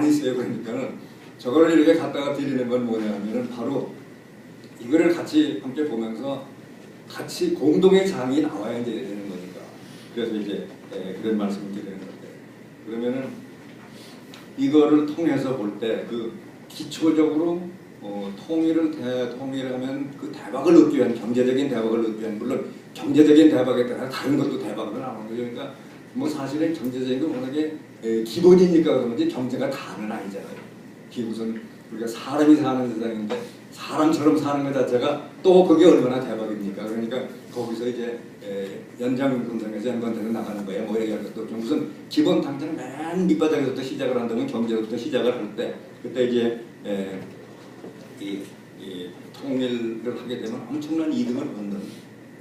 많이 써요. 그러니까는 저걸 이렇게 갖다가 드리는 건 뭐냐면은 바로 이거를 같이 함께 보면서 같이 공동의 장이 나와야 이제 되는 거니까. 그래서 이제 그런 말씀을 드리는 건데, 그러면은 이거를 통해서 볼 때 그 기초적으로 통일하면 그 대박을 얻기 위한, 경제적인 대박을 얻기 위한, 물론 경제적인 대박에 따라 다른 것도 대박으로 나오는 거죠. 그러니까 뭐 사실은 경제적인 건 워낙에 기본이니까 그런지 경제가 다는 아니잖아요. 우선 우리가 사람이 사는 세상인데 사람처럼 사는 것 자체가 또 그게 얼마나 대박입니까? 그러니까 거기서 이제 연장근성에서 연관돼서 나가는 거예요. 뭐 얘기할 것도 좀 우선 기본 당장 맨 밑바닥에서부터 시작을 한다면 경제부터 시작을 할 때 그때 이제 이 통일을 하게 되면 엄청난 이득을 얻는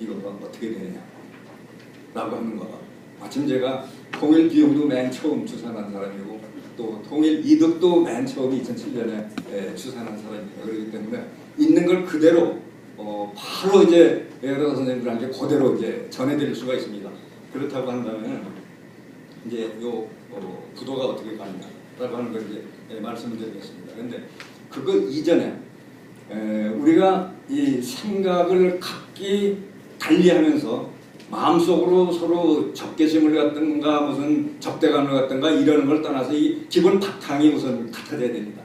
이거가 어떻게 되느냐라고 하는 거. 마침 제가 통일 비용도 맨 처음 추산한 사람이고 또 통일 이득도 맨 처음 2007년에 추산한 사람입니다. 그렇기 때문에 있는 걸 그대로 바로 이제 여러 선생님들한테 그대로 이제 전해드릴 수가 있습니다. 그렇다고 한다면 이제 요 구도가 어떻게 가느냐라고 하는 걸 이제 말씀을 드리겠습니다. 그런데 그거 이전에 우리가 이 생각을 각기 달리하면서 마음속으로 서로 적개심을 갖든가 무슨 적대감을 갖든가 이러는 걸 떠나서 이 기본 바탕이 우선 같아져야 됩니다.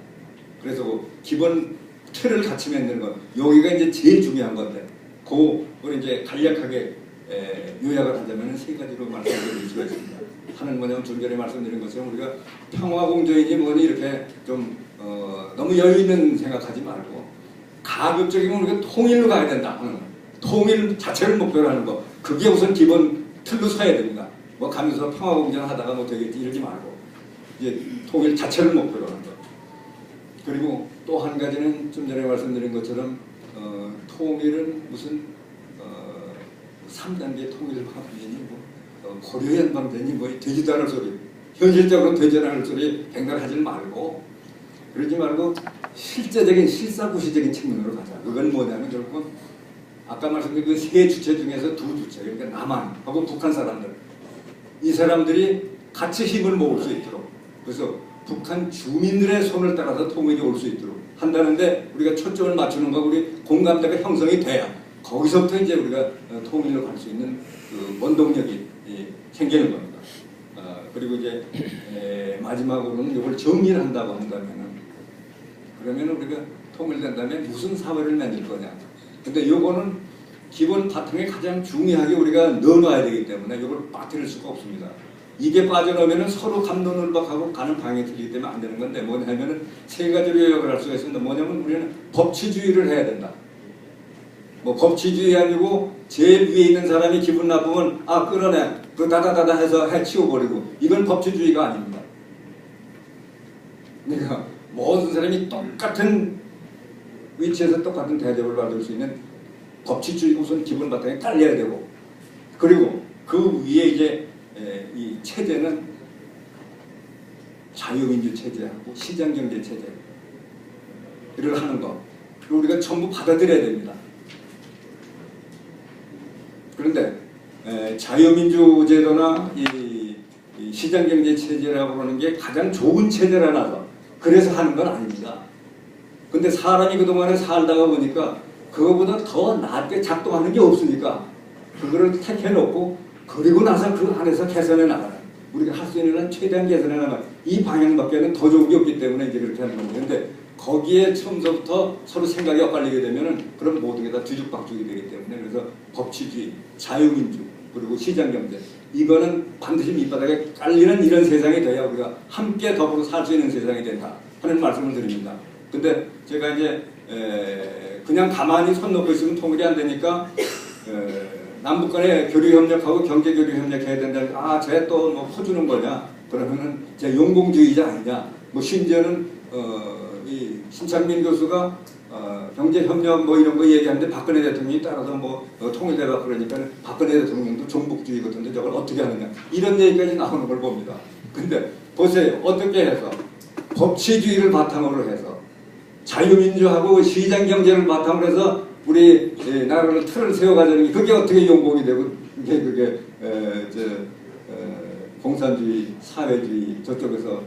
그래서 그 기본 틀을 같이 만드는 것, 여기가 이제 제일 중요한 건데 그걸 이제 간략하게 요약을 하자면 세 가지로 말씀드릴 수가 있습니다. 하나는 뭐냐면 좀 전에 말씀드린 것처럼 우리가 평화공조이니 뭐니 이렇게 좀 너무 여유 있는 생각하지 말고 가급적이면 우리가 통일로 가야 된다 하는 거. 통일 자체를 목표로 하는 거. 그게 우선 기본 틀로 서야 됩니다. 뭐 가면서 평화공전 하다가 뭐 되겠지 이러지 말고 이제 통일 자체를 목표로 하는 거. 그리고 또 한 가지는 좀 전에 말씀드린 것처럼 통일은 무슨 3단계 통일 화합이니 뭐 고려연방되니 뭐 되지도 않을 소리, 현실적으로 되지 않을 소리 백날 하지 말고 그러지 말고 실제적인 실사구시적인 측면으로 가자. 그건 뭐냐면 결국은 아까 말씀드린 그 세 주체 중에서 두 주체, 그러니까 남한하고 북한 사람들, 이 사람들이 같이 힘을 모을 수 있도록, 그래서 북한 주민들의 손을 따라서 통일이 올 수 있도록 한다는데 우리가 초점을 맞추는 거, 우리 공감대가 형성이 돼야 거기서부터 이제 우리가 통일로 갈 수 있는 그 원동력이 생기는 겁니다. 그리고 이제 마지막으로는 이걸 정리를 한다고 한다면은, 그러면 우리가 통일된다면 무슨 사회를 만들 거냐. 근데 요거는 기본 바탕에 가장 중요하게 우리가 넣어놔야 되기 때문에 이걸 빠뜨릴 수가 없습니다. 이게 빠져나오면 서로 갑론을박하고 가는 방향이 틀리기 때문에 안 되는 건데 뭐냐면은 세 가지로 요약을 할 수가 있습니다. 뭐냐면 우리는 법치주의를 해야 된다. 뭐 법치주의 아니고 제일 위에 있는 사람이 기분 나쁘면 끌어내 그 다다다다 해서 해치워버리고, 이건 법치주의가 아닙니다. 그러니까 모든 사람이 똑같은 위치에서 똑같은 대접을 받을 수 있는 법치주의 우선 기본 바탕에 깔려야 되고, 그리고 그 위에 이제 이 체제는 자유민주 체제하고 시장경제 체제를 하는 거, 우리가 전부 받아들여야 됩니다. 그런데 자유민주 제도나 이 시장경제 체제라고 하는 게 가장 좋은 체제라서 그래서 하는 건 아닙니다. 근데 사람이 그동안에 살다가 보니까 그거보다 더 낫게 작동하는 게 없으니까 그거를 택해놓고 그리고 나서 그 안에서 개선해 나가는, 우리가 할 수 있는 한 최대한 개선해 나가는 이 방향밖에는 더 좋은 게 없기 때문에 이제 그렇게 하는 건데, 근데 거기에 처음서부터 서로 생각이 엇갈리게 되면은 그럼 모든 게 다 뒤죽박죽이 되기 때문에, 그래서 법치주의, 자유민주, 그리고 시장경제, 이거는 반드시 밑바닥에 깔리는 이런 세상이 돼야 우리가 함께 더불어 살 수 있는 세상이 된다 하는 말씀을 드립니다. 근데 제가 이제 그냥 가만히 손 놓고 있으면 통일이 안 되니까 남북 간에 교류협력하고 경제교류협력해야 된다. 쟤 또 뭐 퍼주는 거냐? 그러면은 쟤 용공주의자 아니냐? 뭐 심지어는 이 신창민 교수가 경제협력 뭐 이런 거 얘기하는데 박근혜 대통령이 따라서 뭐 통일되라 그러니까 박근혜 대통령도 종북주의거든요. 저걸 어떻게 하느냐? 이런 얘기까지 나오는 걸 봅니다. 근데 보세요. 어떻게 해서 법치주의를 바탕으로 해서 자유민주하고 시장경제를 바탕으로 해서 우리 나라를 틀을 세워가자는 게 그게 어떻게 용공이 되고 그게 공산주의, 사회주의 저쪽에서